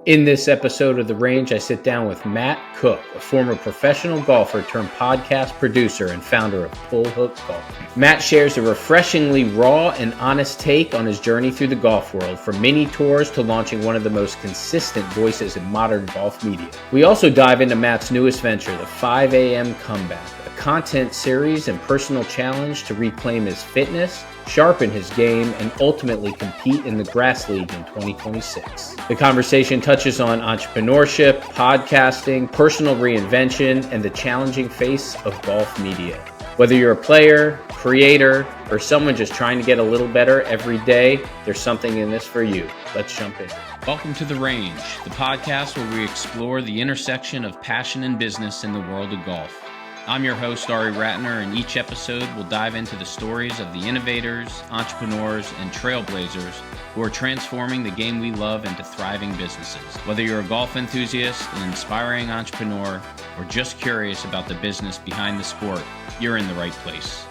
In this episode of The Range, I sit down with Matt Cook, a former professional golfer turned podcast producer and founder of Pull Hook Golf. Matt shares a refreshingly raw and honest take on his journey through the golf world, from mini tours to launching one of the most consistent voices in modern golf media. We also dive into Matt's newest venture, the 5 a.m. Comeback, a content series and personal challenge to reclaim his fitness, sharpen his game, and ultimately compete in the Grass League in 2026. The conversation touches on entrepreneurship, podcasting, personal reinvention, and the challenging face of golf media. Whether you're a player, creator, or someone just trying to get a little better every day, there's something in this for you. Let's jump in. Welcome to The Range, the podcast where we explore the intersection of passion and business in the world of golf. I'm your host, Ari Ratner, and each episode will dive into the stories of the innovators, entrepreneurs, and trailblazers who are transforming the game we love into thriving businesses. Whether you're a golf enthusiast, an inspiring entrepreneur, or just curious about the business behind the sport, you're in the right place.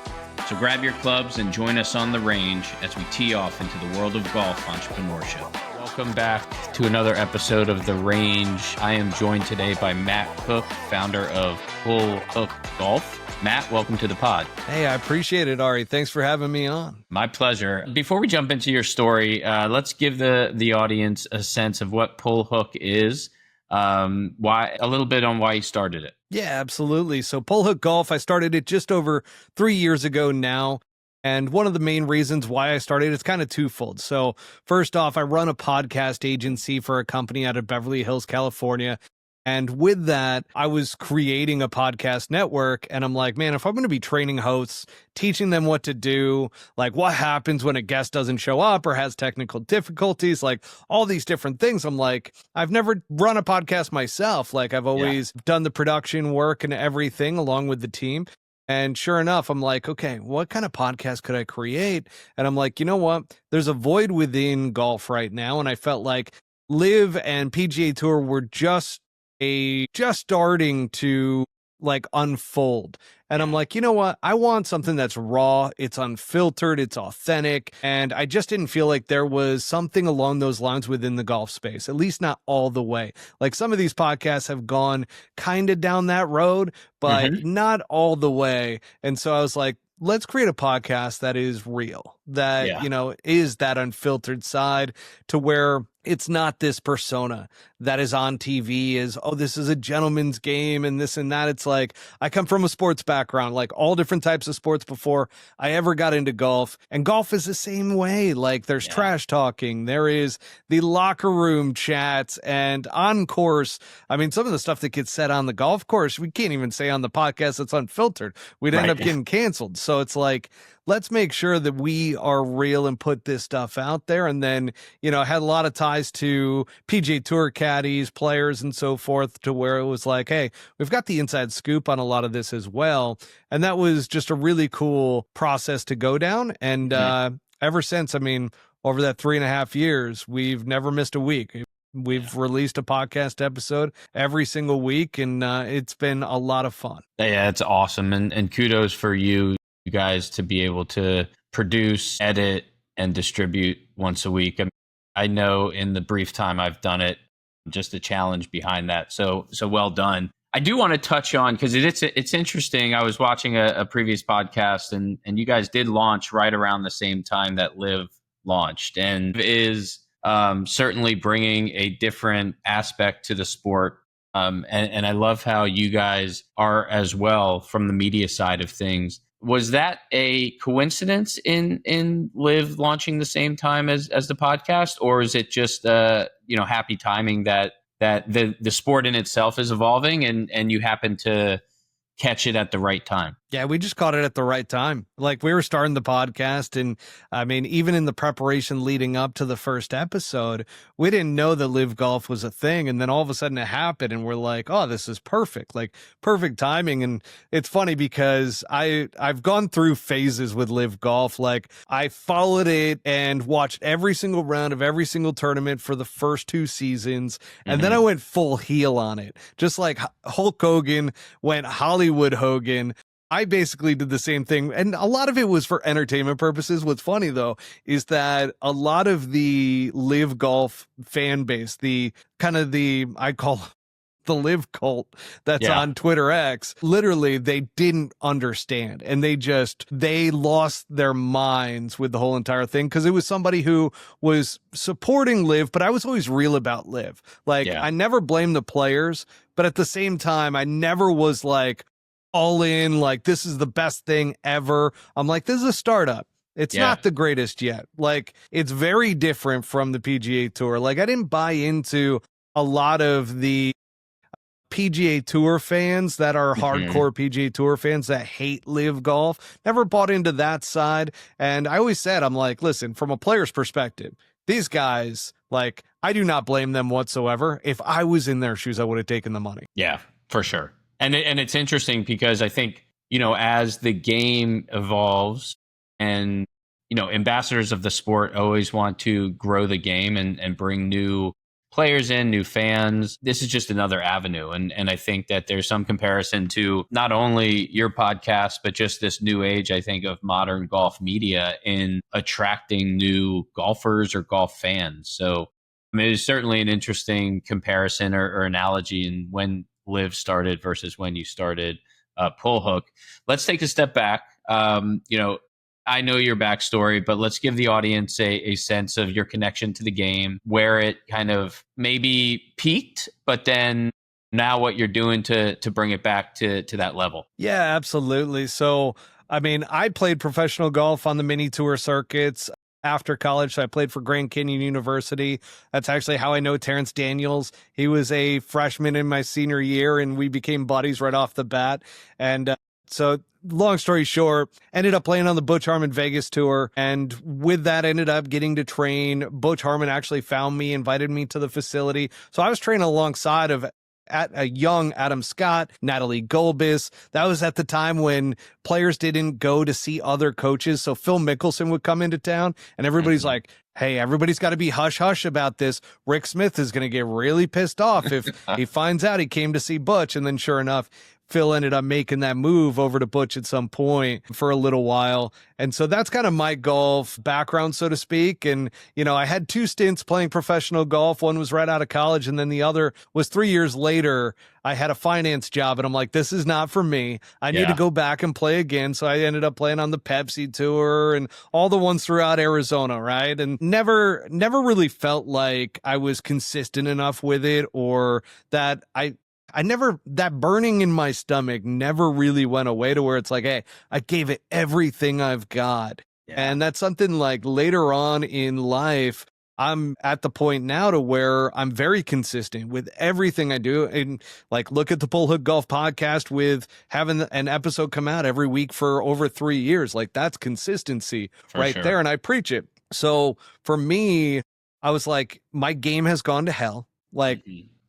So grab your clubs and join us on The Range as we tee off into the world of golf entrepreneurship. Welcome back to another episode of The Range. I am joined today by Matt Cook, founder of Pull Hook Golf. Matt, welcome to the pod. Hey, I appreciate it, Ari. Thanks for having me on. My pleasure. Before we jump into your story, let's give the audience a sense of what Pull Hook is, why a little bit on why you started it. Yeah, absolutely. So Pull Hook Golf, I started it just over 3 years ago now. And one of the main reasons why I started is kind of twofold. So first off, I run a podcast agency for a company out of Beverly Hills, California. And with that, I was creating a podcast network. And I'm like, man, if I'm going to be training hosts, teaching them what to do, like what happens when a guest doesn't show up or has technical difficulties, like all these different things. I'm like, I've never run a podcast myself. Like I've always done the production work and everything along with the team. And sure enough, I'm like, okay, what kind of podcast could I create? And I'm like, you know what? There's a void within golf right now. And I felt like LIV and PGA Tour were just starting to like unfold. And I'm like, you know what? I want something that's raw. It's unfiltered. It's authentic. And I just didn't feel like there was something along those lines within the golf space, at least not all the way. Like some of these podcasts have gone kind of down that road, but not all the way. And so I was like, let's create a podcast that is real, that, you know, is that unfiltered side to where it's not this persona that is on TV is, oh, this is a gentleman's game and this and that. It's like, I come from a sports background, like all different types of sports before I ever got into golf. And golf is the same way. Like there's trash talking. There is the locker room chats and on course. I mean, some of the stuff that gets said on the golf course, we can't even say on the podcast that's unfiltered. We'd end up getting canceled. So it's like, let's make sure that we are real and put this stuff out there. And then, you know, I had a lot of ties to PGA Tour caddies, players, and so forth, to where it was like, hey, we've got the inside scoop on a lot of this as well. And that was just a really cool process to go down. And ever since, I mean, over that 3.5 years, we've never missed a week. We've released a podcast episode every single week, and it's been a lot of fun. Yeah, it's awesome. And kudos for you guys to be able to produce, edit, and distribute once a week. I know in the brief time I've done it, just the challenge behind that. So well done. I do want to touch on, because it's interesting. I was watching a previous podcast, and you guys did launch right around the same time that LIV launched, and is certainly bringing a different aspect to the sport. And I love how you guys are as well from the media side of things. Was that a coincidence in LIV launching the same time as the podcast, or is it just happy timing that the sport in itself is evolving and you happen to catch it at the right time? Yeah, we just caught it at the right time. Like we were starting the podcast, and I mean, even in the preparation leading up to the first episode, we didn't know that LIV Golf was a thing. And then all of a sudden it happened, and we're like, oh, this is perfect, like perfect timing. And it's funny because I've gone through phases with LIV Golf. Like I followed it and watched every single round of every single tournament for the first 2 seasons. And then I went full heel on it. Just like Hulk Hogan went Hollywood Hogan. I basically did the same thing. And a lot of it was for entertainment purposes. What's funny, though, is that a lot of the LIV Golf fan base, the kind of I call the LIV cult that's on Twitter X, literally they didn't understand, and they lost their minds with the whole entire thing, because it was somebody who was supporting LIV, but I was always real about LIV. Like, I never blamed the players, but at the same time, I never was like all in, like, this is the best thing ever. I'm like, this is a startup. It's not the greatest yet. Like, it's very different from the PGA Tour. Like, I didn't buy into a lot of the PGA Tour fans that are hardcore PGA Tour fans that hate LIV Golf. Never bought into that side. And I always said, I'm like, listen, from a player's perspective, these guys, like, I do not blame them whatsoever. If I was in their shoes, I would have taken the money. Yeah, for sure. And it's interesting because I think, as the game evolves and, ambassadors of the sport always want to grow the game and bring new players in, new fans. This is just another avenue. And I think that there's some comparison to not only your podcast, but just this new age, I think, of modern golf media in attracting new golfers or golf fans. So, I mean, it's certainly an interesting comparison or analogy in when LIV started versus when you started Pull Hook. Let's take a step back. I know your backstory, but let's give the audience a sense of your connection to the game, where it kind of maybe peaked, but then now what you're doing to bring it back to that level. Yeah, absolutely. So, I mean, I played professional golf on the mini tour circuits after college. So I played for Grand Canyon University. That's actually how I know Terrence Daniels. He was a freshman in my senior year, and we became buddies right off the bat. And so long story short, ended up playing on the Butch Harmon Vegas tour. And with that, ended up getting to train. Butch Harmon actually found me, invited me to the facility. So I was training alongside of at a young Adam Scott, Natalie Golbis. That was at the time when players didn't go to see other coaches. So Phil Mickelson would come into town, and everybody's like, hey, everybody's got to be hush hush about this. Rick Smith is going to get really pissed off if he finds out he came to see Butch. And then sure enough, Phil ended up making that move over to Butch at some point for a little while. And so that's kind of my golf background, so to speak. And, I had 2 stints playing professional golf. One was right out of college, and then the other was 3 years later. I had a finance job, and I'm like, this is not for me. I need to go back and play again. So I ended up playing on the Pepsi tour and all the ones throughout Arizona, right? And never really felt like I was consistent enough with it, or that that burning in my stomach never really went away to where it's like, hey, I gave it everything I've got. Yeah. And that's something like later on in life, I'm at the point now to where I'm very consistent with everything I do. And like, look at the Pull Hook Golf podcast with having an episode come out every week for over 3 years. Like, that's consistency right there. And I preach it. So for me, I was like, my game has gone to hell. Like,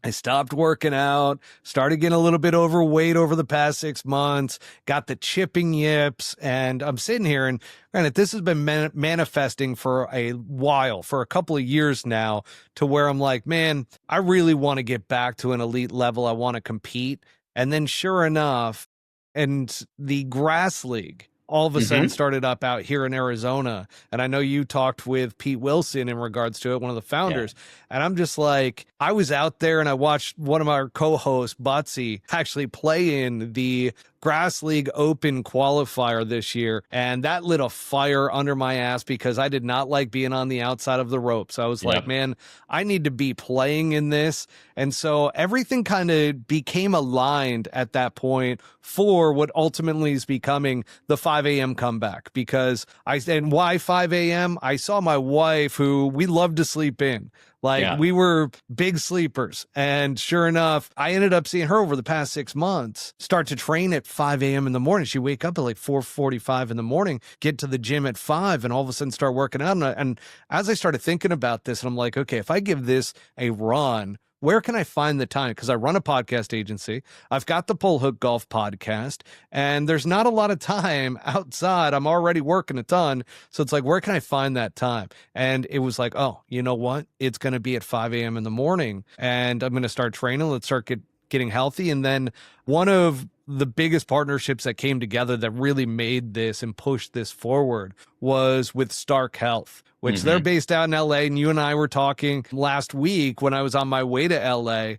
I stopped working out, started getting a little bit overweight over the past 6 months, got the chipping yips, and I'm sitting here, and granted, this has been manifesting for a while, for a couple of years now, to where I'm like, man, I really want to get back to an elite level. I want to compete. And then sure enough, and the grass league all of a sudden started up out here in Arizona. And I know you talked with Pete Wilson in regards to it, one of the founders. Yeah. And I'm just like, I was out there and I watched one of our co-hosts, Butsy, actually play in the Grass League Open qualifier this year. And that lit a fire under my ass because I did not like being on the outside of the ropes. I was like, man, I need to be playing in this. And so everything kind of became aligned at that point for what ultimately is becoming the 5 a.m. comeback. Because and why 5 a.m.? I saw my wife, who we love to sleep in. Like, we were big sleepers. And sure enough, I ended up seeing her over the past 6 months start to train at 5 a.m. in the morning. She'd wake up at like 4:45 in the morning, get to the gym at 5, and all of a sudden start working out. And as I started thinking about this, and I'm like, okay, if I give this a run, where can I find the time? Because I run a podcast agency. I've got the Pull Hook Golf podcast, and there's not a lot of time outside. I'm already working a ton. So it's like, where can I find that time? And it was like, oh, you know what? It's going to be at 5 a.m. in the morning, and I'm going to start training. Let's start getting healthy. And then one of the biggest partnerships that came together that really made this and pushed this forward was with Stark Health, which they're based out in LA. And you and I were talking last week when I was on my way to LA.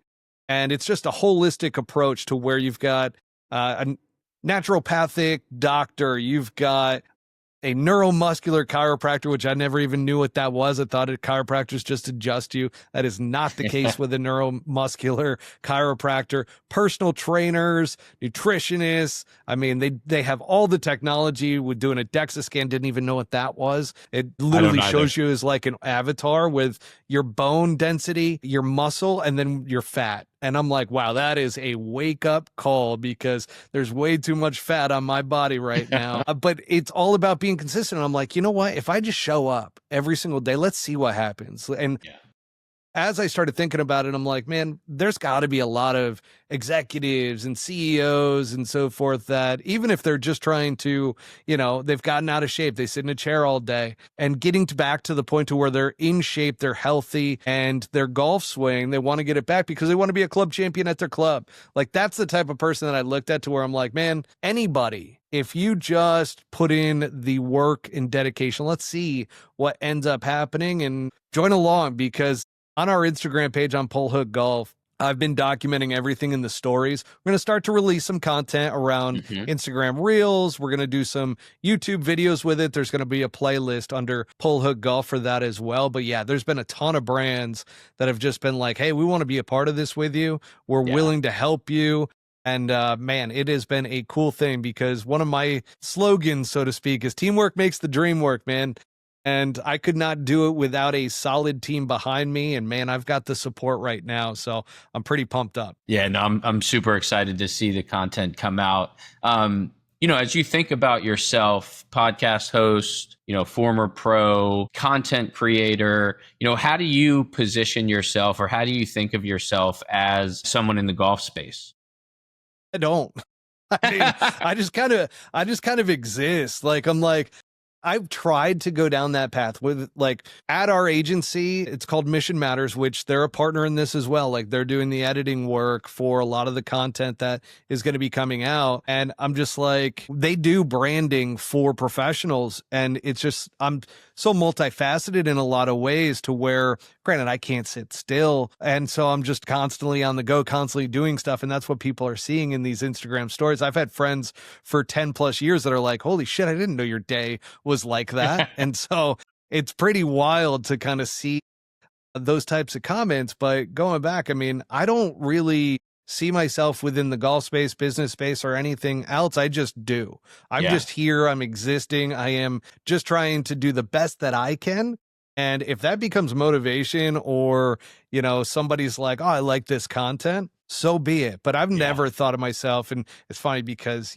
And it's just a holistic approach to where you've got a naturopathic doctor, you've got a neuromuscular chiropractor, which I never even knew what that was. I thought a chiropractor is just adjust you. That is not the case with a neuromuscular chiropractor. Personal trainers, nutritionists. I mean, they have all the technology. With doing a DEXA scan, didn't even know what that was. It literally shows you as like an avatar with your bone density, your muscle, and then your fat. And I'm like, wow, that is a wake up call because there's way too much fat on my body right now. But it's all about being consistent. I'm like, you know what? If I just show up every single day, let's see what happens. And as I started thinking about it, I'm like, man, there's got to be a lot of executives and CEOs and so forth that even if they're just trying to, they've gotten out of shape, they sit in a chair all day and getting back to the point to where they're in shape, they're healthy, and their golf swing, they want to get it back because they want to be a club champion at their club. Like, that's the type of person that I looked at to where I'm like, man, anybody, if you just put in the work and dedication, let's see what ends up happening and join along. Because on our Instagram page on Pull Hook Golf, I've been documenting everything in the stories. We're going to start to release some content around Instagram Reels. We're going to do some YouTube videos with it. There's going to be a playlist under Pull Hook Golf for that as well. But yeah, there's been a ton of brands that have just been like, hey, we want to be a part of this with you. We're willing to help you. And man, it has been a cool thing because one of my slogans, so to speak, is teamwork makes the dream work, man. And I could not do it without a solid team behind me. And man, I've got the support right now. So I'm pretty pumped up. Yeah, no, I'm super excited to see the content come out. As you think about yourself, podcast host, former pro, content creator, how do you position yourself or how do you think of yourself as someone in the golf space? I don't. I just kind of exist. Like, I'm like, I've tried to go down that path with, like, at our agency, it's called Mission Matters, which they're a partner in this as well. Like, they're doing the editing work for a lot of the content that is going to be coming out. And I'm just like, they do branding for professionals. And it's just, I'm so multifaceted in a lot of ways to where, granted, I can't sit still. And so I'm just constantly on the go, constantly doing stuff. And that's what people are seeing in these Instagram stories. I've had friends for 10 plus years that are like, holy shit, I didn't know your day was like that. And so it's pretty wild to kind of see those types of comments. But going back, I mean, I don't really see myself within the golf space, business space, or anything else. I just do. I'm just here. I'm existing. I am just trying to do the best that I can. And if that becomes motivation or, somebody's like, oh, I like this content, so be it. But I've never thought of myself. And it's funny because,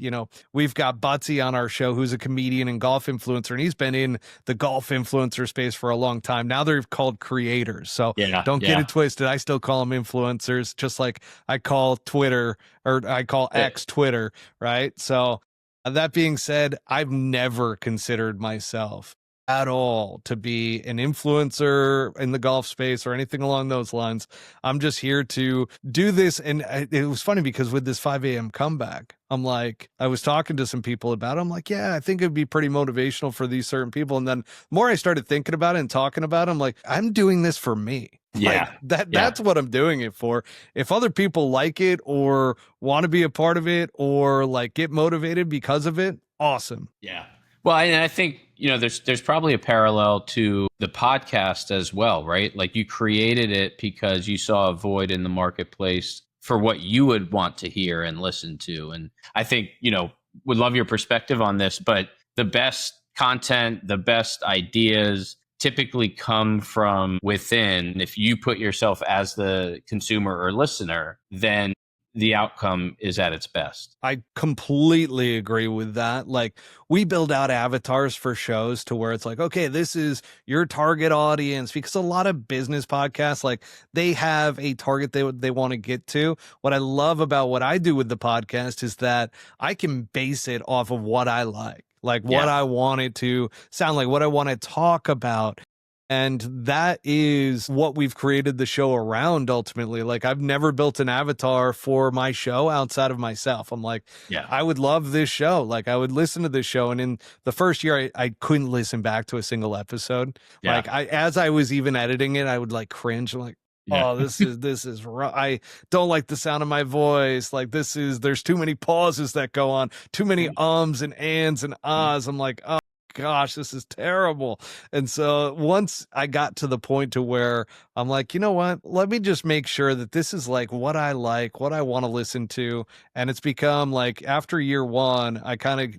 we've got Butsy on our show, who's a comedian and golf influencer, and he's been in the golf influencer space for a long time. Now they're called creators. So don't get it twisted. I still call them influencers, just like I call Twitter or I call X Twitter. Right. So that being said, I've never considered myself at all to be an influencer in the golf space or anything along those lines. I'm just here to do this. And it was funny because with this 5 a.m. comeback, I'm like, I was talking to some people about it. I'm like, yeah, I think it'd be pretty motivational for these certain people. And then the more I started thinking about it and talking about it, I'm like, I'm doing this for me. Yeah. Like, that's what I'm doing it for. If other people like it or want to be a part of it or like get motivated because of it, awesome. Yeah. Well, and I think, there's probably a parallel to the podcast as well, right? Like, you created it because you saw a void in the marketplace for what you would want to hear and listen to. And I think, would love your perspective on this, but the best content, the best ideas typically come from within. If you put yourself as the consumer or listener, then the outcome is at its best. I completely agree with that. Like, we build out avatars for shows to where it's like, okay, this is your target audience, because a lot of business podcasts, like, they have a target they want to get to. What I love about what I do with the podcast is that I can base it off of what I like what I want it to sound like, what I want to talk about. And that is what we've created the show around ultimately. Like, I've never built an avatar for my show outside of myself. I'm like, Yeah. I would love this show. Like, I would listen to this show. And in the first year, I couldn't listen back to a single episode. Yeah. Like, as I was even editing it, I would like cringe. I'm like, Yeah. oh, this is wrong. I don't like the sound of my voice. Like, there's too many pauses that go on, too many ums and ands and ahs. I'm like, oh gosh, this is terrible. And so once I got to the point to where I'm like, you know what, let me just make sure that this is like what I like, what I want to listen to. And it's become like, after year one,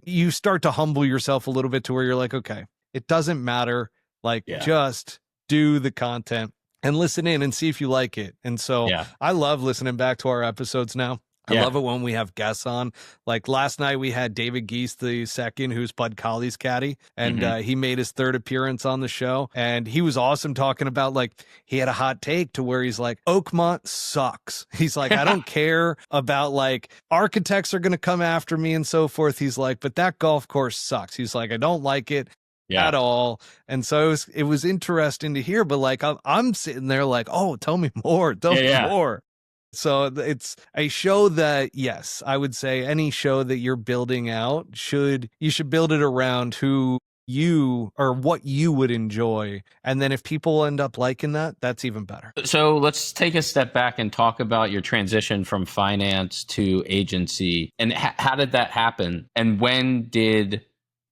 you start to humble yourself a little bit to where you're like, okay, it doesn't matter. Like, just do the content and listen in and see if you like it. And so I love listening back to our episodes now. I love it when we have guests on. Like last night, we had David Geese II, who's Bud Colley's caddy, and he made his third appearance on the show. And he was awesome talking about, like, he had a hot take to where he's like, Oakmont sucks. He's like, I don't care about, like, architects are going to come after me and so forth. He's like, but that golf course sucks. He's like, I don't like it. At all. And so it was interesting to hear, but like, I'm sitting there like, oh, tell me more. Tell me more. So it's a show that, yes, I would say any show that you're building out you should build it around who you or what you would enjoy. And then if people end up liking that, that's even better. So let's take a step back and talk about your transition from finance to agency. And how did that happen? And when did,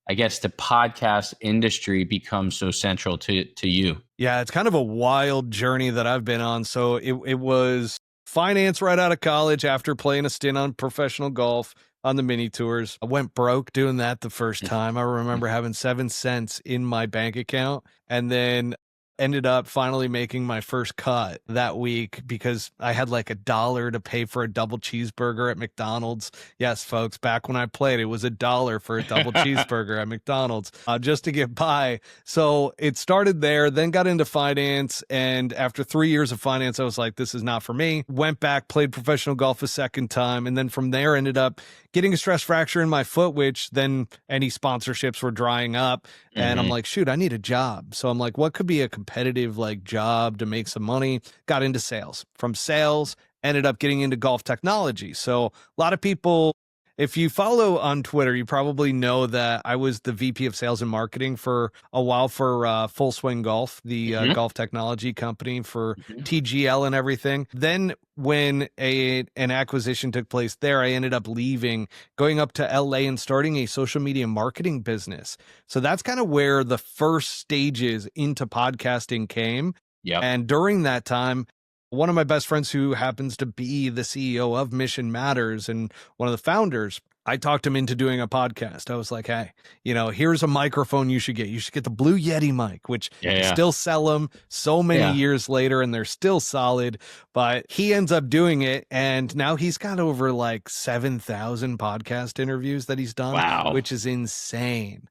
I guess, the podcast industry become so central to you? Yeah, it's kind of a wild journey that I've been on. So it was finance right out of college after playing a stint on professional golf on the mini tours. I went broke doing that the first time. I remember having 7 cents in my bank account, and then ended up finally making my first cut that week because I had like $1 to pay for a double cheeseburger at McDonald's. Yes, folks, back when I played, it was $1 for a double cheeseburger at McDonald's just to get by. So it started there, then got into finance. And after 3 years of finance, I was like, this is not for me. Went back, played professional golf a second time. And then from there ended up getting a stress fracture in my foot, which then any sponsorships were drying up. And I'm like, shoot, I need a job. So I'm like, what could be a competitive like job to make some money? Got into sales. From sales, ended up getting into golf technology. So a lot of people, if you follow on Twitter, you probably know that I was the VP of sales and marketing for a while for Full Swing Golf, the golf technology company for TGL and everything. Then when an acquisition took place there, I ended up leaving, going up to LA and starting a social media marketing business. So that's kind of where the first stages into podcasting came. And during that time, one of my best friends who happens to be the CEO of Mission Matters and one of the founders, I talked him into doing a podcast. I was like, hey, here's a microphone you should get. You should get the Blue Yeti mic, which still sell them so many years later and they're still solid. But he ends up doing it. And now he's got over like 7,000 podcast interviews that he's done, which is insane.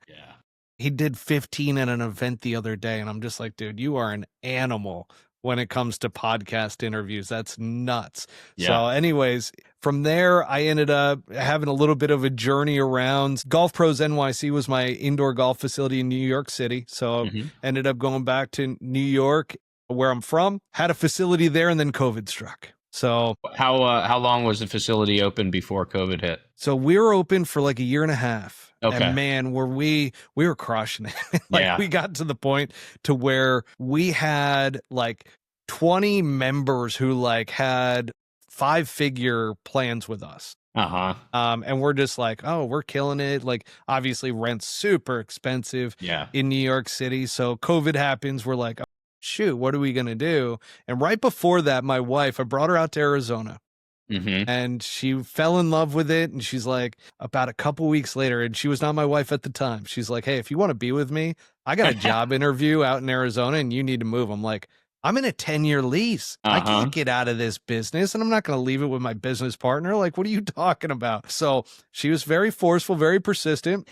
He did 15 at an event the other day. And I'm just like, dude, you are an animal when it comes to podcast interviews. That's nuts. So anyways, from there, I ended up having a little bit of a journey around. Golf Pros NYC was my indoor golf facility in New York City. So ended up going back to New York, where I'm from, had a facility there, and then COVID struck. So how long was the facility open before COVID hit? So we were open for like a year and a half. Okay. And man, we were crushing it. We got to the point to where we had like 20 members who like had 5-figure plans with us. And we're just like, oh, we're killing it. Like, obviously rent's super expensive in New York City. So COVID happens. We're like, oh, shoot, what are we going to do? And right before that, my wife, I brought her out to Arizona. And she fell in love with it. And she's like, about a couple weeks later, and she was not my wife at the time. She's like, hey, if you want to be with me, I got a job interview out in Arizona and you need to move. I'm like, I'm in a 10-year lease. I can't get out of this business and I'm not going to leave it with my business partner. Like, what are you talking about? So she was very forceful, very persistent.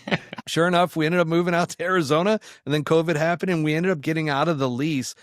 Sure enough, we ended up moving out to Arizona and then COVID happened and we ended up getting out of the lease.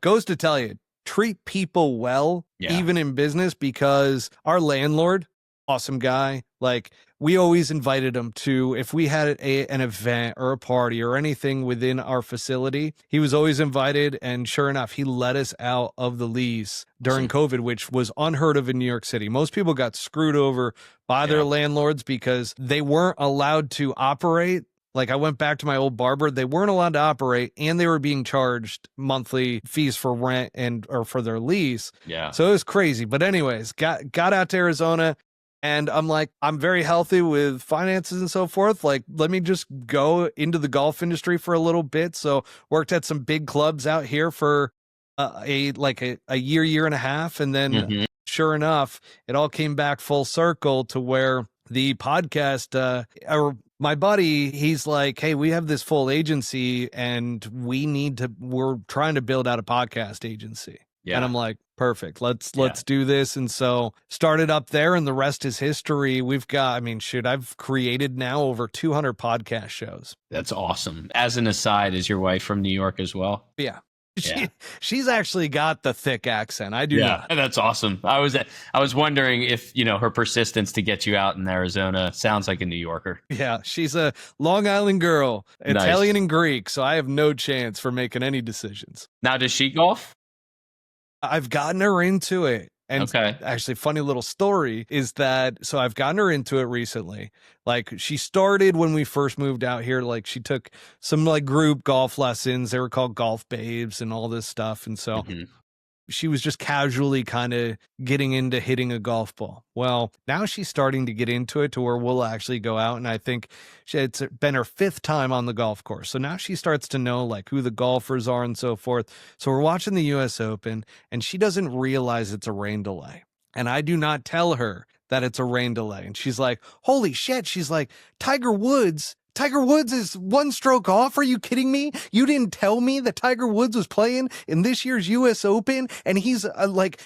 Goes to tell you, treat people well, even in business, because our landlord, awesome guy. Like, we always invited him to, if we had an event or a party or anything within our facility, he was always invited. And sure enough, he let us out of the lease during COVID, which was unheard of in New York City. Most people got screwed over by their landlords because they weren't allowed to operate. Like, I went back to my old barber, they weren't allowed to operate, and they were being charged monthly fees for rent or for their lease. Yeah. So it was crazy. But anyways, got out to Arizona, and I'm like, I'm very healthy with finances and so forth. Like, let me just go into the golf industry for a little bit. So worked at some big clubs out here for a year and a half. And then sure enough, it all came back full circle to where the podcast, my buddy, he's like, hey, we have this full agency and we're trying to build out a podcast agency. Yeah. And I'm like, perfect. Let's do this. And so started up there, and the rest is history. We've got, I've created now over 200 podcast shows. That's awesome. As an aside, is your wife from New York as well? Yeah. She's actually got the thick accent. I do not. That's awesome. I was wondering if, her persistence to get you out in Arizona sounds like a New Yorker. Yeah, she's a Long Island girl, Italian and Greek, so I have no chance for making any decisions. Now, does she golf? I've gotten her into it. And actually, funny little story is that, so I've gotten her into it recently. Like, she started when we first moved out here. Like, she took some like group golf lessons. They were called Golf Babes and all this stuff. And so she was just casually kind of getting into hitting a golf ball. Well, now she's starting to get into it to where we'll actually go out. And I think it's been her 5th time on the golf course. So now she starts to know like who the golfers are and so forth. So we're watching the US Open, and she doesn't realize it's a rain delay. And I do not tell her that it's a rain delay. And she's like, holy shit. She's like, Tiger Woods is 1 stroke off. Are you kidding me? You didn't tell me that Tiger Woods was playing in this year's US Open and he's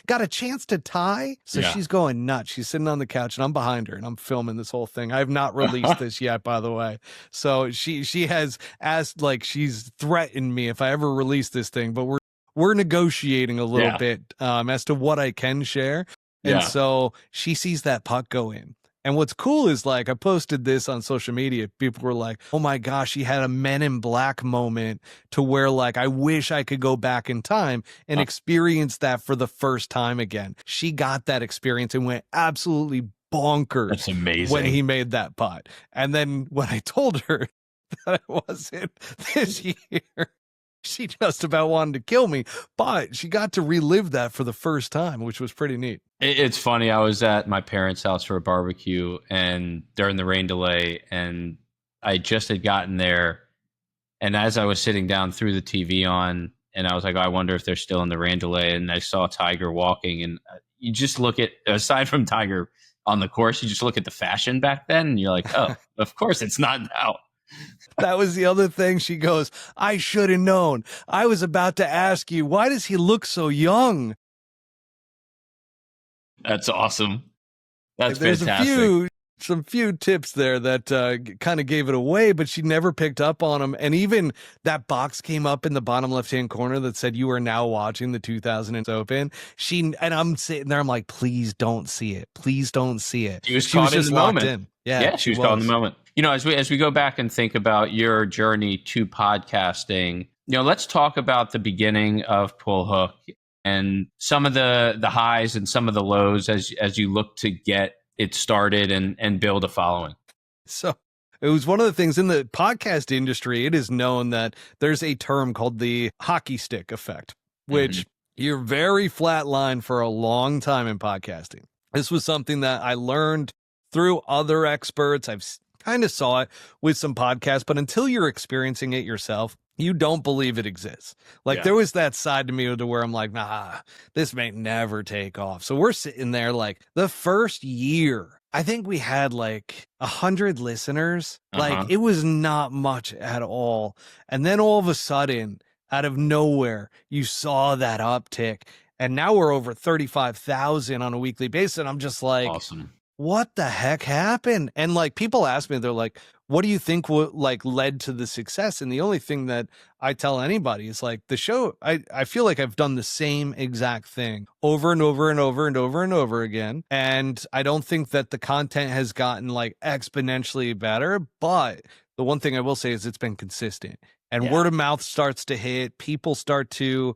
got a chance to tie. So she's going nuts. She's sitting on the couch and I'm behind her and I'm filming this whole thing. I have not released this yet, by the way. So she has asked, like, she's threatened me if I ever release this thing, but we're negotiating a little bit as to what I can share. And so she sees that putt go in. And what's cool is, like, I posted this on social media. People were like, oh my gosh, he had a Men in Black moment to where, like, I wish I could go back in time and experience that for the first time again. She got that experience and went absolutely bonkers. That's amazing. When he made that putt. And then when I told her that it wasn't this year, she just about wanted to kill me, but she got to relive that for the first time, which was pretty neat. It's funny. I was at my parents' house for a barbecue and during the rain delay, and I just had gotten there. And as I was sitting down, threw the TV on, and I was like, oh, I wonder if they're still in the rain delay. And I saw Tiger walking, and you just look at, aside from Tiger on the course, you just look at the fashion back then, and you're like, oh, of course it's not now. That was the other thing. She goes, I should have known. I was about to ask you, why does he look so young? That's awesome. That's There's fantastic. Some few tips there that kind of gave it away, but she never picked up on them. And even that box came up in the bottom left-hand corner that said, you are now watching the 2000 Open. And I'm sitting there, I'm like, please don't see it. Please don't see it. She was caught in the moment. In. Yeah, she was caught in the moment. As we go back and think about your journey to podcasting, let's talk about the beginning of Pull Hook and some of the highs and some of the lows as you look to get it started and build a following. So it was one of the things in the podcast industry. It is known that there's a term called the hockey stick effect, which you're very flat line for a long time in podcasting. This was something that I learned through other experts. I've kind of saw it with some podcasts, but until you're experiencing it yourself, you don't believe it exists. Like there was that side to me to where I'm like, nah, this may never take off. So we're sitting there like the first year, I think we had like 100 listeners. Like it was not much at all. And then all of a sudden, out of nowhere, you saw that uptick. And now we're over 35,000 on a weekly basis. And I'm just like, awesome. what the heck happened? And like people ask me, they're like, what do you think what like led to the success? And the only thing that I tell anybody is like the show, I feel like I've done the same exact thing over and over and over and over and over again. And I don't think that the content has gotten like exponentially better, but the one thing I will say is it's been consistent, and word of mouth starts to hit. People start to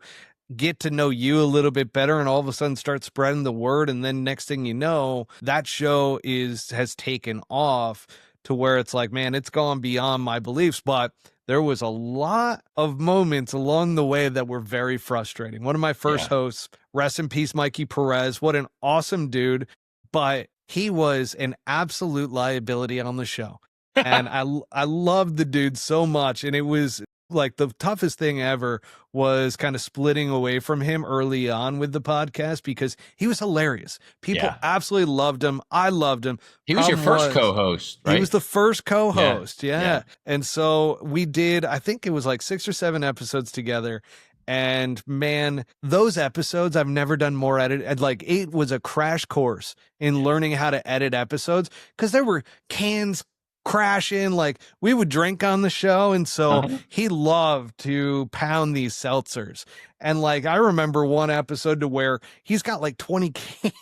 get to know you a little bit better, and all of a sudden start spreading the word. And then next thing you know, that show has taken off to where it's like, man, it's gone beyond my beliefs. But there was a lot of moments along the way that were very frustrating. One of my first hosts, rest in peace, Mikey Perez, what an awesome dude, but he was an absolute liability on the show. And I loved the dude so much. And it was like the toughest thing ever was kind of splitting away from him early on with the podcast, because he was hilarious. People absolutely loved him. I loved him. He was your first co-host, right? He was the first co-host. Yeah. And so we did, I think it was like 6 or 7 episodes together. And man, those episodes, I've never done more edit. Like, it was a crash course in learning how to edit episodes, because there were cans crashing, like we would drink on the show, and so he loved to pound these seltzers. And like I remember one episode to where he's got like 20 cans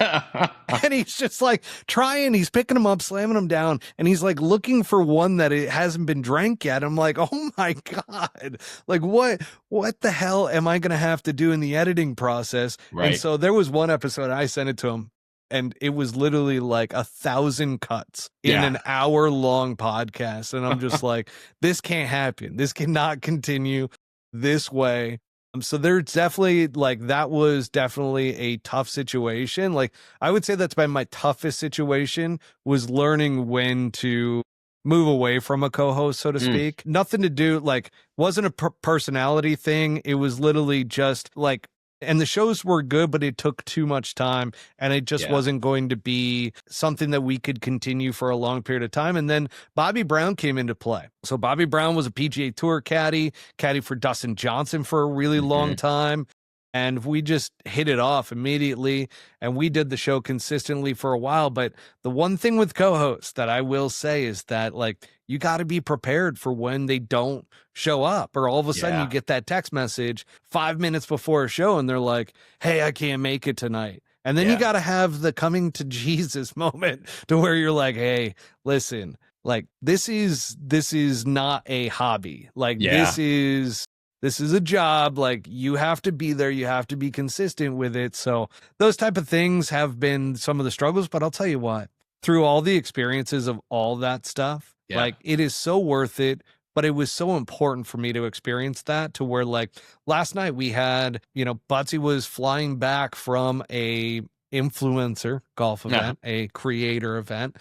and he's just like he's picking them up, slamming them down, and he's like looking for one that it hasn't been drank yet. I'm like, oh my God, like what the hell am I gonna have to do in the editing process? And so there was one episode, I sent it to him, and it was literally like 1,000 cuts in an hour-long podcast. And I'm just like, this can't happen. This cannot continue this way. So there's definitely like, that was definitely a tough situation. Like, I would say that's been my toughest situation, was learning when to move away from a co-host, so to speak. Nothing to do, like, wasn't a personality thing. It was literally just like, and the shows were good, but it took too much time, and it just wasn't going to be something that we could continue for a long period of time. And then Bobby Brown came into play. So Bobby Brown was a PGA Tour caddy for Dustin Johnson for a really long time. And we just hit it off immediately, and we did the show consistently for a while. But the one thing with co-hosts that I will say is that, like, you got to be prepared for when they don't show up, or all of a sudden you get that text message 5 minutes before a show and they're like, hey, I can't make it tonight. And then you got to have the coming to Jesus moment to where you're like, hey, listen, like, this is not a hobby. Like, this is a job. Like, you have to be there. You have to be consistent with it. So those type of things have been some of the struggles, but I'll tell you what, through all the experiences of all that stuff, like, it is so worth it. But it was so important for me to experience that, to where, like, last night we had, Butsy was flying back from a influencer golf event, a creator event.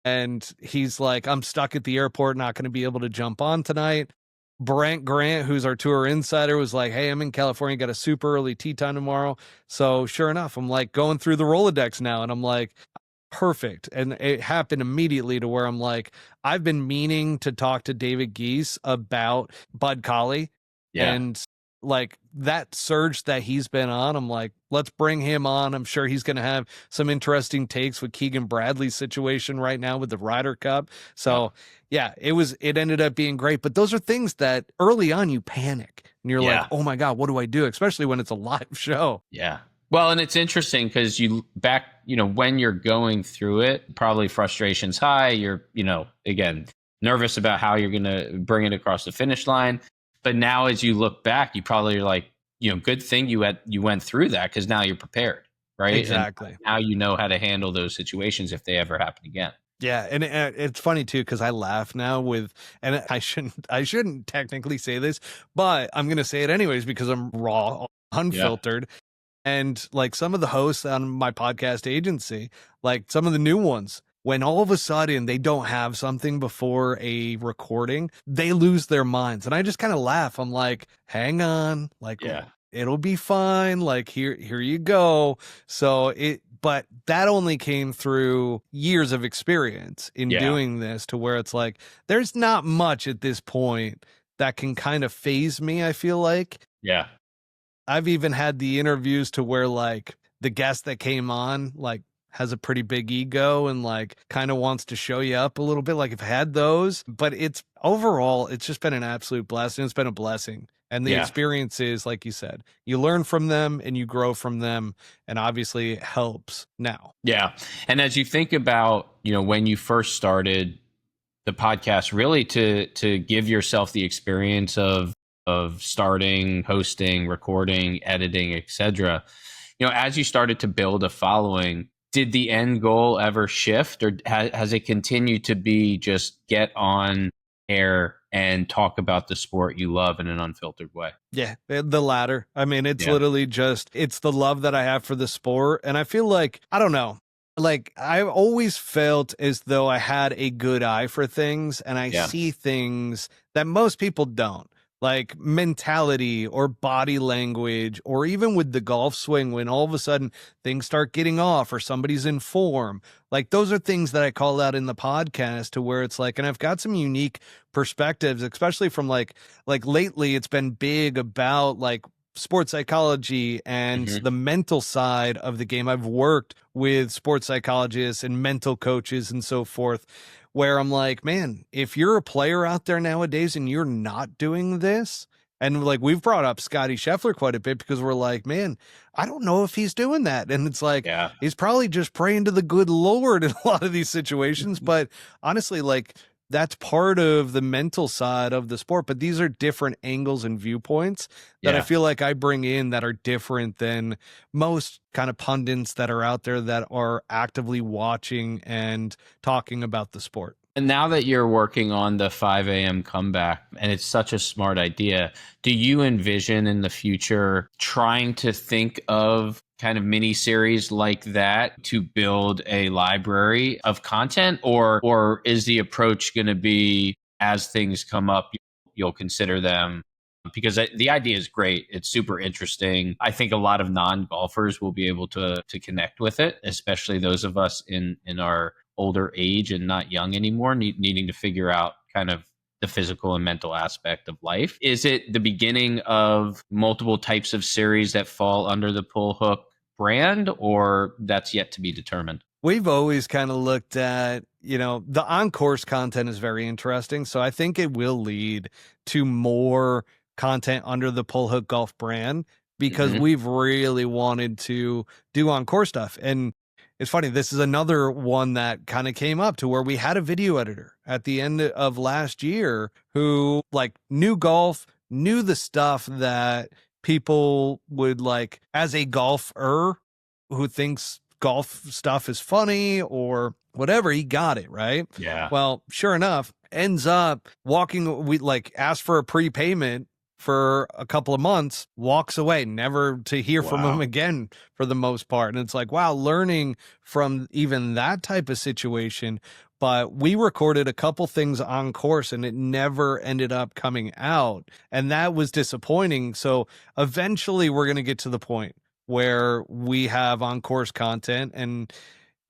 And he's like, I'm stuck at the airport, not going to be able to jump on tonight. Brent Grant, who's our tour insider, was like, hey, I'm in California, got a super early tee time tomorrow. So sure enough, I'm like going through the Rolodex now, and I'm like, perfect. And it happened immediately to where I'm like, I've been meaning to talk to David Geese about Bud Colley. And like that surge that he's been on, I'm like, let's bring him on. I'm sure he's going to have some interesting takes with Keegan Bradley's situation right now with the Ryder Cup. So it ended up being great. But those are things that early on you panic and you're like, oh my God, what do I do? Especially when it's a live show. Yeah. Well, and it's interesting because when you're going through it, probably frustration's high. You're, again, nervous about how you're going to bring it across the finish line. But now as you look back, you probably are like, good thing you went through that, because now you're prepared, right? Exactly. And now you know how to handle those situations if they ever happen again. Yeah, and it's funny too, because I laugh now and I shouldn't technically say this, but I'm going to say it anyways because I'm raw, unfiltered. Yeah. And like some of the hosts on my podcast agency, like some of the new ones, when all of a sudden they don't have something before a recording, they lose their minds. And I just kind of laugh. I'm like, hang on, like, it'll be fine. Like, here you go. But that only came through years of experience in doing this, to where it's like, there's not much at this point that can kind of phase me, I feel like. Yeah. I've even had the interviews to where, like, the guest that came on, like, has a pretty big ego and like kind of wants to show you up a little bit. Like I've had those, but it's overall, it's just been an absolute blessing. It's been a blessing. And the Yeah. experiences, like you said, you learn from them and you grow from them. And obviously it helps now. Yeah. And as you think about, when you first started the podcast, really to give yourself the experience of starting, hosting, recording, editing, etc. As you started to build a following, did the end goal ever shift, or has it continued to be just get on air and talk about the sport you love in an unfiltered way? Yeah, the latter. I mean, it's Yeah. literally just, it's the love that I have for the sport. And I feel like, I don't know, like I've always felt as though I had a good eye for things, and I see things that most people don't. Like mentality or body language, or even with the golf swing, when all of a sudden things start getting off or somebody's in form. Like those are things that I call out in the podcast, to where it's like, and I've got some unique perspectives, especially from like lately it's been big about like sports psychology and the mental side of the game. I've worked with sports psychologists and mental coaches and so forth, where I'm like, man, if you're a player out there nowadays and you're not doing this, and like we've brought up Scotty Scheffler quite a bit because we're like, man, I don't know if he's doing that. And it's like, he's probably just praying to the good Lord in a lot of these situations. But honestly, like that's part of the mental side of the sport. But these are different angles and viewpoints that I feel like I bring in that are different than most kind of pundits that are out there that are actively watching and talking about the sport. And now that you're working on the 5 a.m. comeback, and it's such a smart idea, do you envision in the future trying to think of kind of mini series like that to build a library of content, or is the approach going to be, as things come up, you'll consider them? Because the idea is great. It's super interesting. I think a lot of non-golfers will be able to connect with it, especially those of us in our older age and not young anymore, needing to figure out kind of the physical and mental aspect of life. Is it the beginning of multiple types of series that fall under the Pull Hook brand, or that's yet to be determined? We've always kind of looked at, the on-course content is very interesting. So I think it will lead to more content under the Pull Hook Golf brand, because we've really wanted to do on-course stuff. And it's funny, this is another one that kind of came up, to where we had a video editor at the end of last year who like knew golf, knew the stuff that people would like as a golfer who thinks golf stuff is funny or whatever. He got it, right? Yeah. Well, sure enough, ends up walking, we like asked for a prepayment for a couple of months, walks away, never to hear from him again for the most part. And it's like, wow, learning from even that type of situation. But we recorded a couple things on course and it never ended up coming out. And that was disappointing. So eventually we're going to get to the point where we have on course content, and,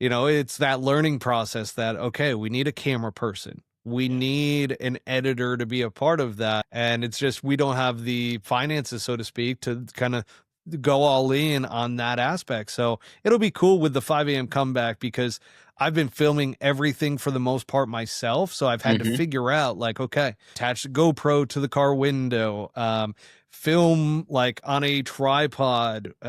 it's that learning process that, okay, we need a camera person. We need an editor to be a part of that. And it's just, we don't have the finances, so to speak, to kind of go all in on that aspect. So it'll be cool with the 5 a.m. comeback, because I've been filming everything for the most part myself. So I've had to figure out like, okay, attach the GoPro to the car window, film like on a tripod with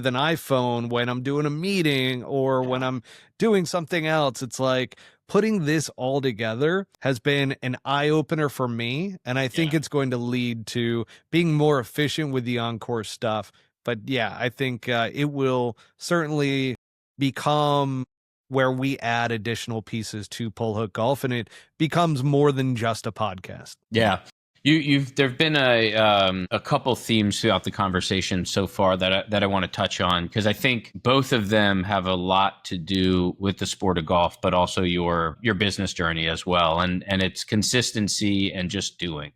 an iPhone when I'm doing a meeting or when I'm doing something else. It's like putting this all together has been an eye-opener for me, and I think it's going to lead to being more efficient with the on-course stuff. But yeah, I think it will certainly become where we add additional pieces to Pull Hook Golf, and it becomes more than just a podcast. Yeah. There've been a couple themes throughout the conversation so far that I want to touch on, because I think both of them have a lot to do with the sport of golf, but also your business journey as well, and it's consistency and just doing.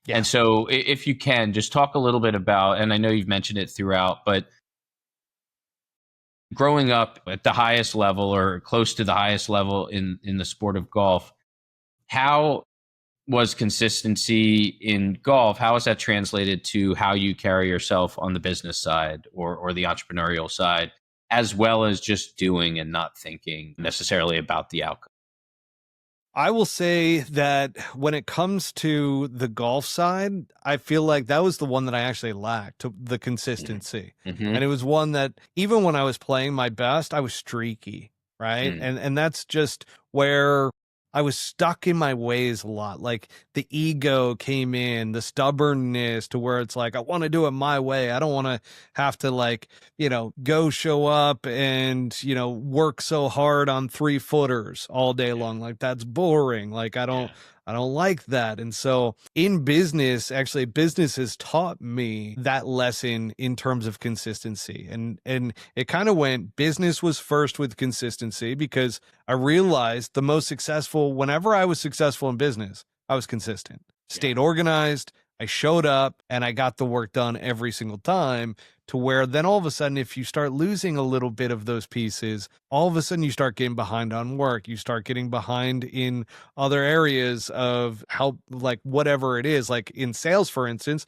Yeah. And so, if you can just talk a little bit about, and I know you've mentioned it throughout, but growing up at the highest level or close to the highest level in the sport of golf, how was consistency in golf? How is that translated to how you carry yourself on the business side or the entrepreneurial side? as well as just doing and not thinking necessarily about the outcome? I will say that when it comes to the golf side, I feel like that was the one that I actually lacked, the consistency. Mm-hmm. And it was one that even when I was playing my best, I was streaky, right? And that's just where I was stuck in my ways a lot. Like the ego came in, the stubbornness to where it's like, I want to do it my way. I don't want to have to like, go show up and, work so hard on 3-footers all day long. Like that's boring. Like I don't like that. And so in business, actually business has taught me that lesson in terms of consistency. And it kind of went, business was first with consistency, because I realized the most successful, whenever I was successful in business, I was consistent, stayed organized, I showed up, and I got the work done every single time. To where then all of a sudden, if you start losing a little bit of those pieces, all of a sudden you start getting behind on work. You start getting behind in other areas of help, like whatever it is, like in sales, for instance.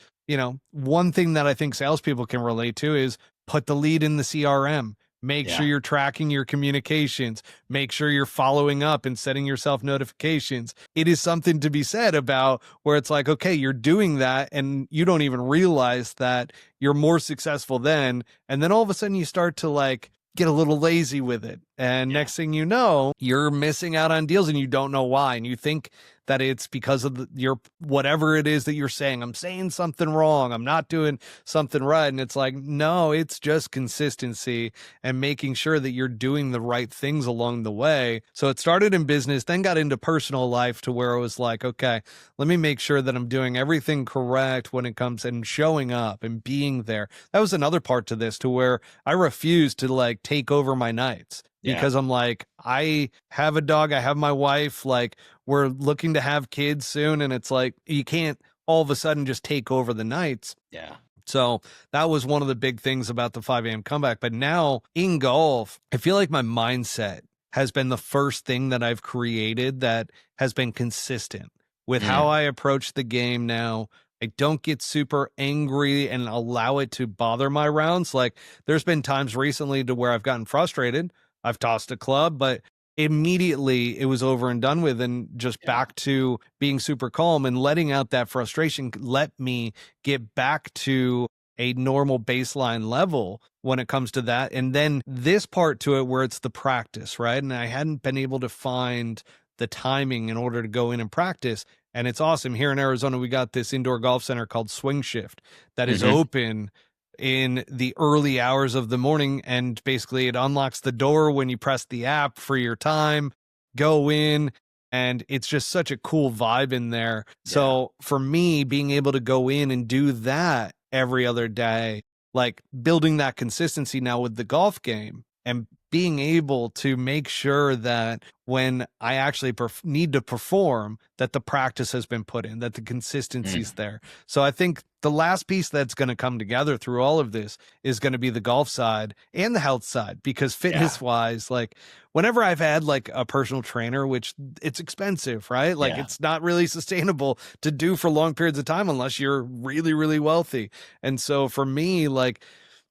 One thing that I think salespeople can relate to is put the lead in the CRM. Make sure you're tracking your communications. Make sure you're following up and setting yourself notifications. It is something to be said about where it's like, okay, you're doing that and you don't even realize that you're more successful then. And then all of a sudden you start to like get a little lazy with it. And next thing you know, you're missing out on deals and you don't know why. And you think that it's because of your whatever it is that you're saying. I'm saying something wrong. I'm not doing something right. And it's like, no, it's just consistency and making sure that you're doing the right things along the way. So it started in business, then got into personal life to where it was like, okay, let me make sure that I'm doing everything correct when it comes and showing up and being there. That was another part to this, to where I refused to like take over my nights. Because I'm like, I have a dog, I have my wife, like we're looking to have kids soon. And it's like, you can't all of a sudden just take over the nights. Yeah. So that was one of the big things about the 5 a.m. comeback. But now in golf, I feel like my mindset has been the first thing that I've created that has been consistent with how I approach the game now. I don't get super angry and allow it to bother my rounds. Like there's been times recently to where I've gotten frustrated. I've tossed a club, but immediately it was over and done with, and just back to being super calm and letting out that frustration let me get back to a normal baseline level when it comes to that. And then this part to it where it's the practice, right? And I hadn't been able to find the timing in order to go in and practice. And it's awesome. Here in Arizona, we got this indoor golf center called Swing Shift that is open in the early hours of the morning, and basically it unlocks the door when you press the app for your time, go in, and it's just such a cool vibe in there. So for me, being able to go in and do that every other day, like building that consistency now with the golf game, and being able to make sure that when I actually need to perform, that the practice has been put in, that the consistency's there. So I think the last piece that's going to come together through all of this is going to be the golf side and the health side, because fitness wise, like whenever I've had like a personal trainer, which it's expensive, right? Like it's not really sustainable to do for long periods of time unless you're really, really wealthy. And so for me, like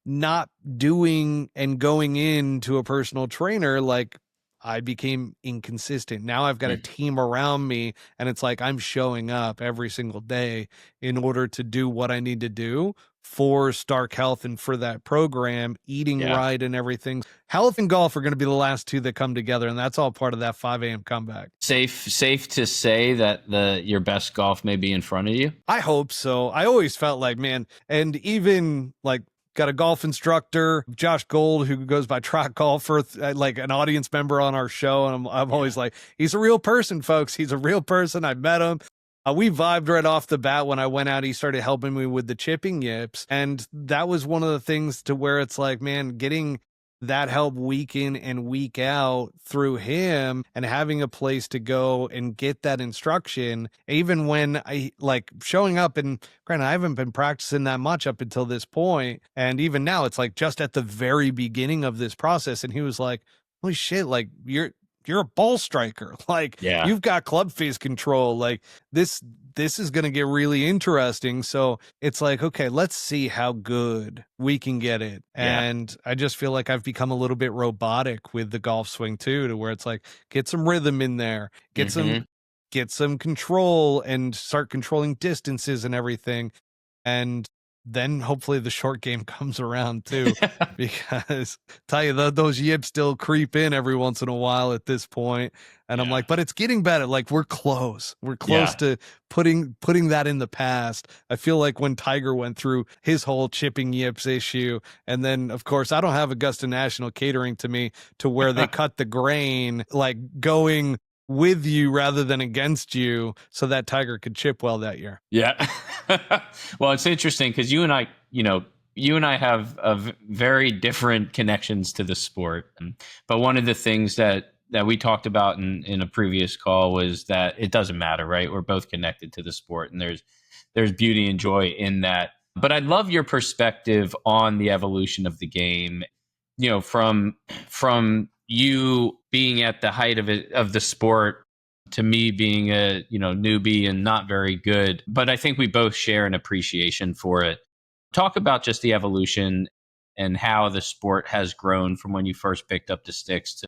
not doing and going into a personal trainer, like I became inconsistent. Now I've got a team around me, and it's like I'm showing up every single day in order to do what I need to do for Stark Health and for that program, eating right and everything. Health and golf are going to be the last two that come together, and that's all part of that 5 a.m. comeback. Safe to say that your best golf may be in front of you? I hope so. I always felt like, man, and even like got a golf instructor, Josh Gold, who goes by Track Golfer, like an audience member on our show. And I'm always like, he's a real person, folks. He's a real person. I met him. We vibed right off the bat when I went out. He started helping me with the chipping yips. And that was one of the things to where it's like, man, getting that help week in and week out through him and having a place to go and get that instruction, even when I like showing up, and granted, I haven't been practicing that much up until this point. And even now it's like just at the very beginning of this process. And he was like, holy shit, like you're a ball striker. Like you've got club face control. Like this this is going to get really interesting. So it's like, okay, let's see how good we can get it. Yeah. And I just feel like I've become a little bit robotic with the golf swing too, to where it's like, get some rhythm in there, get some control, and start controlling distances and everything. And then hopefully the short game comes around too, because tell you those yips still creep in every once in a while at this point. And I'm like, but it's getting better. Like we're close to putting that in the past. I feel like when Tiger went through his whole chipping yips issue, and then of course I don't have Augusta National catering to me to where they cut the grain, like going with you rather than against you, so that Tiger could chip well that year. Yeah. Well, it's interesting because you and I have very different connections to the sport. But one of the things that we talked about in a previous call was that it doesn't matter, right? We're both connected to the sport, and there's beauty and joy in that. But I'd love your perspective on the evolution of the game, from you being at the height of the sport to me being a newbie and not very good, but I think we both share an appreciation for it. Talk about just the evolution and how the sport has grown from when you first picked up the sticks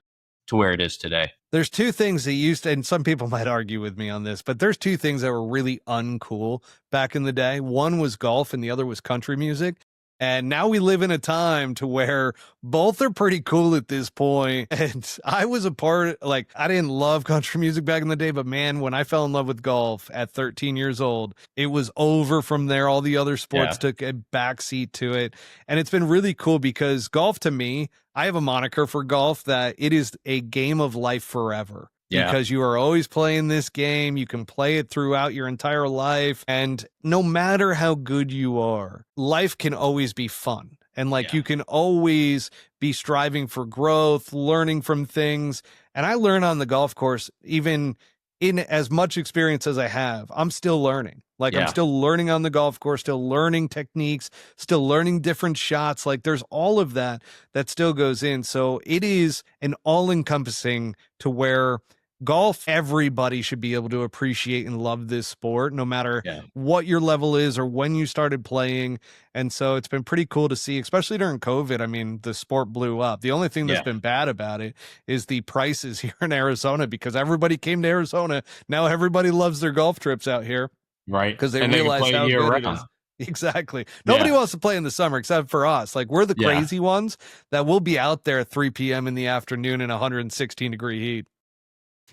to where it is today. There's two things that used to, and some people might argue with me on this, but there's two things that were really uncool back in the day. One was golf and the other was country music. And now we live in a time to where both are pretty cool at this point. And I was I didn't love country music back in the day, but man, when I fell in love with golf at 13 years old, it was over from there. All the other sports took a backseat to it. And it's been really cool because golf, to me, I have a moniker for golf that it is a game of life forever. Yeah. Because you are always playing this game. You can play it throughout your entire life. And no matter how good you are, life can always be fun. And you can always be striving for growth, learning from things. And I learn on the golf course, even in as much experience as I have, I'm still learning. I'm still learning on the golf course, still learning techniques, still learning different shots. There's all of that still goes in. So it is an all-encompassing to where golf, everybody should be able to appreciate and love this sport, no matter what your level is or when you started playing. And so it's been pretty cool to see, especially during COVID. I mean, the sport blew up. The only thing that's been bad about it is the prices here in Arizona, because everybody came to Arizona. Now everybody loves their golf trips out here. Right. Because they realize how good it is. Exactly. Nobody wants to play in the summer except for us. We're the crazy ones that will be out there at 3 p.m. in the afternoon in 116-degree heat.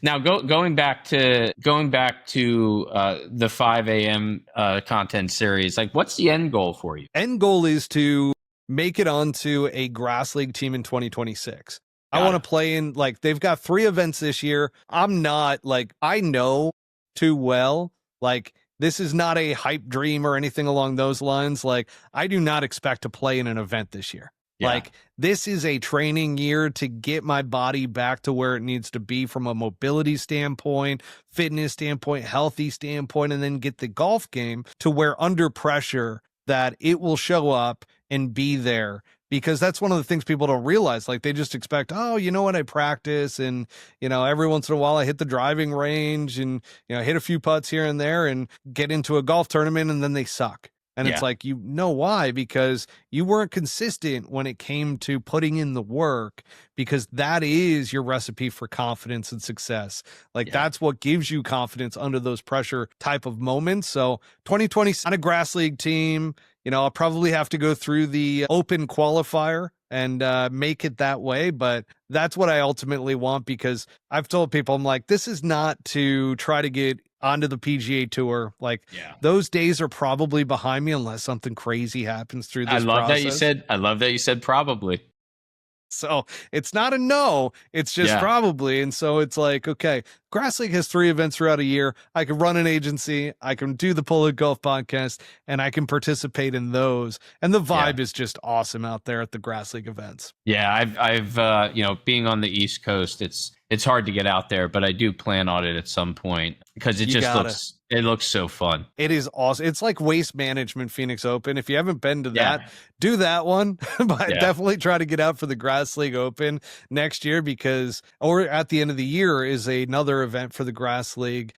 Now, going back to the 5 a.m. Content series, what's the end goal for you? End goal is to make it onto a grass league team in 2026. I want to play in, they've got 3 events this year. I'm not, I know too well, this is not a hype dream or anything along those lines. I do not expect to play in an event this year. Yeah. This is a training year to get my body back to where it needs to be from a mobility standpoint, fitness standpoint, healthy standpoint, and then get the golf game to where under pressure that it will show up and be there. Because that's one of the things people don't realize. They just expect, oh, you know what, I practice and, every once in a while I hit the driving range and, hit a few putts here and there and get into a golf tournament and then they suck. And it's why? Because you weren't consistent when it came to putting in the work, because that is your recipe for confidence and success. That's what gives you confidence under those pressure type of moments. So 2020 on a grass league team, I'll probably have to go through the open qualifier and make it that way. But that's what I ultimately want, because I've told people, I'm like, this is not to try to get onto the PGA Tour. Those days are probably behind me unless something crazy happens through this process. I love that you said probably. So it's not a no, it's just probably. And so it's okay, Grass League has 3 events throughout a year. I can run an agency, I can do the Pull Hook Golf podcast, and I can participate in those. And the vibe is just awesome out there at the Grass League events. Yeah, I've being on the East Coast, it's hard to get out there, but I do plan on it at some point because it looks so fun. It is awesome. It's like Waste Management Phoenix Open. If you haven't been to that, do that one. But definitely try to get out for the Grass League Open next year, or at the end of the year is another event for the Grass League.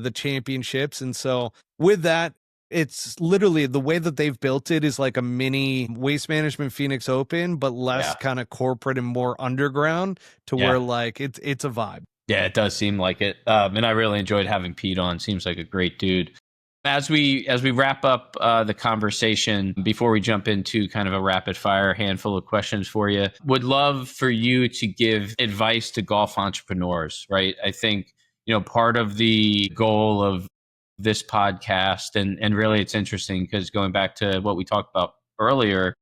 the championships. And so with that, it's literally the way that they've built it is like a mini Waste Management Phoenix Open, but less kind of corporate and more underground to where like it's a vibe. Yeah, it does seem like it. And I really enjoyed having Pete on. Seems like a great dude. As we wrap up the conversation, before we jump into kind of a rapid fire handful of questions for you, would love for you to give advice to golf entrepreneurs, right? I think, part of the goal of this podcast, and really it's interesting because going back to what we talked about earlier,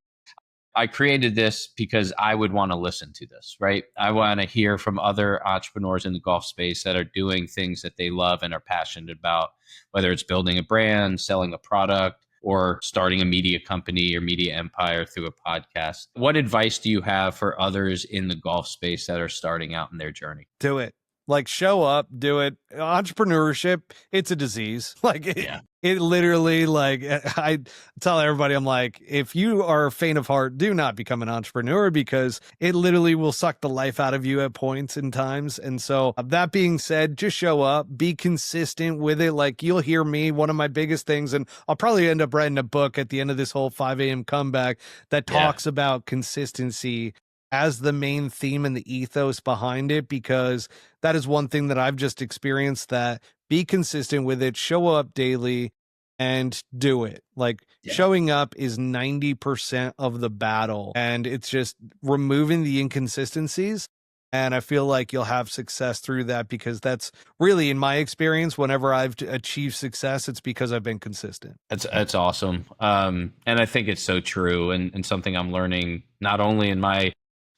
I created this because I would want to listen to this, right? I want to hear from other entrepreneurs in the golf space that are doing things that they love and are passionate about, whether it's building a brand, selling a product, or starting a media company or media empire through a podcast. What advice do you have for others in the golf space that are starting out in their journey? Do it. Like, show up, do it. Entrepreneurship, it's a disease. Like, it literally, like, I tell everybody, I'm like, if you are faint of heart, do not become an entrepreneur because it literally will suck the life out of you at points and times. And so that being said, just show up, be consistent with it. Like, you'll hear me, one of my biggest things, and I'll probably end up writing a book at the end of this whole 5 a.m. comeback that talks about consistency as the main theme and the ethos behind it, because that is one thing that I've just experienced, that be consistent with it, show up daily and do it. Like showing up is 90% of the battle, and it's just removing the inconsistencies. And I feel like you'll have success through that, because that's really, in my experience, whenever I've achieved success, it's because I've been consistent. That's awesome. And I think it's so true, and something I'm learning not only in my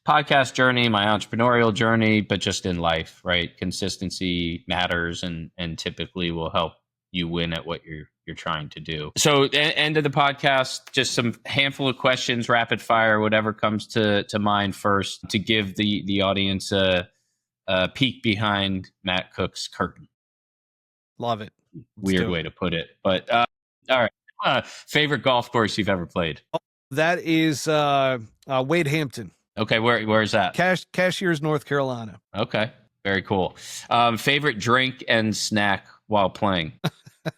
podcast journey, my entrepreneurial journey, but just in life, right? Consistency matters, and typically will help you win at what you're trying to do. So end of the podcast, just some handful of questions, rapid fire, whatever comes to mind first, to give the audience a peek behind Matt Cook's curtain. Love it. Weird way to put it, but all right. Favorite golf course you've ever played? Oh, that is Wade Hampton. Okay, where is that? Cashiers, North Carolina. Okay, very cool. Favorite drink and snack while playing?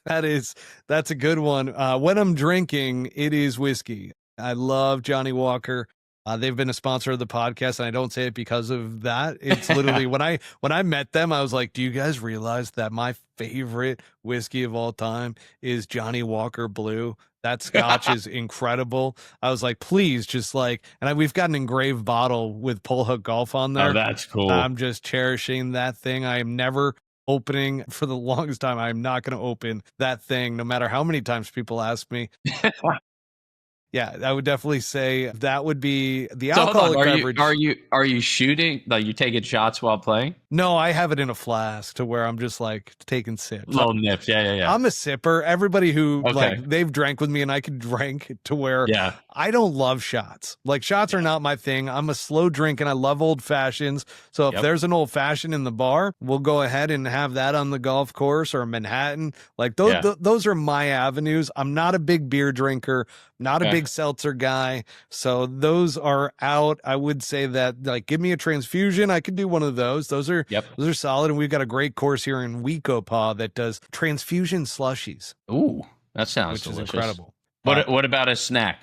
That's a good one. When I'm drinking, it is whiskey. I love Johnny Walker. They've been a sponsor of the podcast, and I don't say it because of that. It's literally when I met them, I was like, do you guys realize that my favorite whiskey of all time is Johnny Walker Blue? That scotch is incredible. I was like, please, just like, and we've got an engraved bottle with Pull Hook Golf on there. Oh, that's cool. I'm just cherishing that thing. I am never opening, for the longest time, I'm not going to open that thing, no matter how many times people ask me. Yeah, I would definitely say that would be the alcoholic beverage. Are you shooting? Like, you taking shots while playing? No, I have it in a flask to where I'm just like taking sips. Little nips, yeah. I'm a sipper. Everybody who like they've drank with me, and I can drink to where I don't love shots. Like, shots are not my thing. I'm a slow drink, and I love old fashions. So if there's an old fashioned in the bar, we'll go ahead and have that on the golf course or Manhattan. Like those are my avenues. I'm not a big beer drinker. Not a big seltzer guy. So those are out. I would say that, like, give me a transfusion, I could do one of those. Those are solid. And we've got a great course here in Wecopaw that does transfusion slushies. Ooh, that sounds delicious. Is incredible. What about a snack?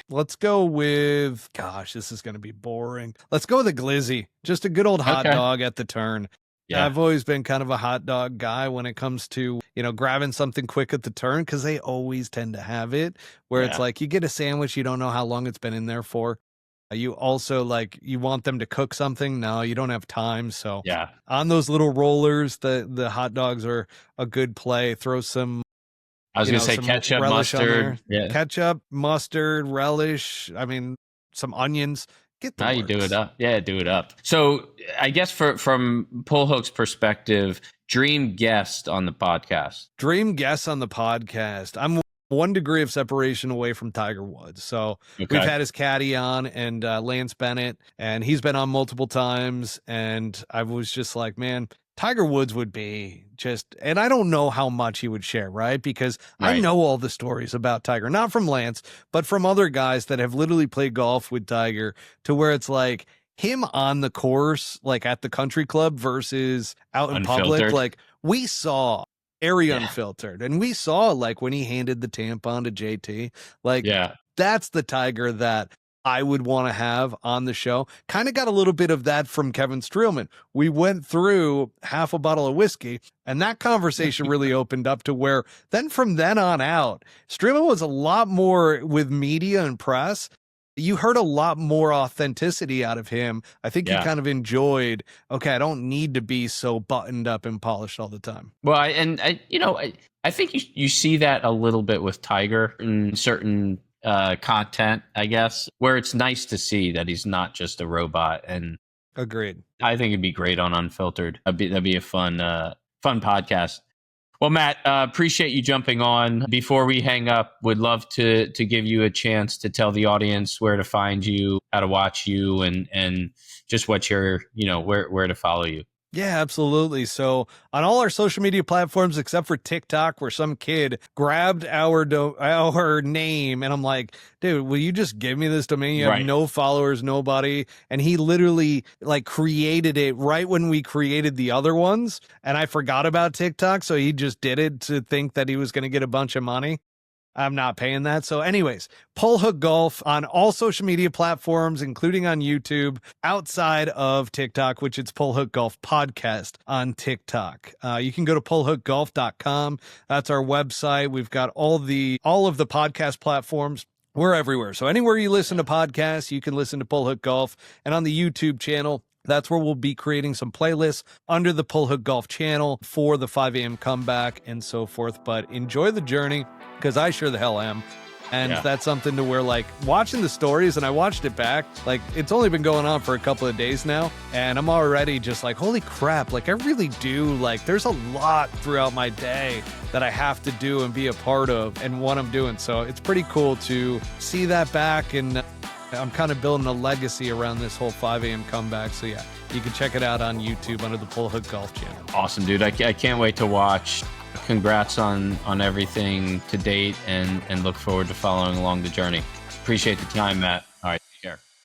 Let's go with, gosh, this is going to be boring. Let's go with a glizzy. Just a good old hot dog at the turn. Yeah, I've always been kind of a hot dog guy when it comes to, grabbing something quick at the turn, because they always tend to have it where it's like you get a sandwich, you don't know how long it's been in there for. You also, like, you want them to cook something. No, you don't have time. So on those little rollers, the hot dogs are a good play. Throw some, I was going to say ketchup, mustard. Yeah. Ketchup, mustard, relish. I mean, some onions. Now you do it up. Yeah, do it up. So I guess from Pull Hook's perspective, dream guest on the podcast. Dream guest on the podcast. I'm 1 degree of separation away from Tiger Woods. So we've had his caddy on, and Lance Bennett, and he's been on multiple times. And I was just like, man, Tiger Woods would be just, and I don't know how much he would share, right? Because I know all the stories about Tiger, not from Lance, but from other guys that have literally played golf with Tiger, to where it's like him on the course, like at the country club versus out in public. Like, we saw very unfiltered. And we saw like when he handed the tampon to JT, like that's the Tiger that I would want to have on the show. Kind of got a little bit of that from Kevin Streelman. We went through half a bottle of whiskey, and that conversation really opened up to where then from then on out, Streelman was a lot more with media and press. You heard a lot more authenticity out of him. I think you kind of enjoyed, okay, I don't need to be so buttoned up and polished all the time. Well, I think you see that a little bit with Tiger in certain content, I guess, where it's nice to see that he's not just a robot. And agreed. I think it'd be great on Unfiltered. That'd be a fun podcast. Well, Matt, appreciate you jumping on. Before we hang up, would love to give you a chance to tell the audience where to find you, how to watch you, and just what you're, where to follow you. Yeah, absolutely. So on all our social media platforms, except for TikTok, where some kid grabbed our name, and I'm like, dude, will you just give me this domain? You have no followers, nobody. And he literally like created it right when we created the other ones. And I forgot about TikTok. So he just did it to think that he was going to get a bunch of money. I'm not paying that. So anyways, Pull Hook Golf on all social media platforms, including on YouTube, outside of TikTok, which it's Pull Hook Golf Podcast on TikTok. You can go to pullhookgolf.com. That's our website. We've got all of the podcast platforms. We're everywhere. So anywhere you listen to podcasts, you can listen to Pull Hook Golf. And on the YouTube channel, that's where we'll be creating some playlists under the Pull Hook Golf channel for the 5 a.m. comeback and so forth. But enjoy the journey, because I sure the hell am. And that's something to where, like, watching the stories, and I watched it back, like, it's only been going on for a couple of days now, and I'm already just like, holy crap, like, I really do, like, there's a lot throughout my day that I have to do and be a part of and what I'm doing. So it's pretty cool to see that back, and I'm kind of building a legacy around this whole 5 a.m. comeback. So yeah, you can check it out on YouTube under the Pull Hook Golf channel. Awesome, dude. I can't wait to watch. Congrats on everything to date, and look forward to following along the journey. Appreciate the time, Matt.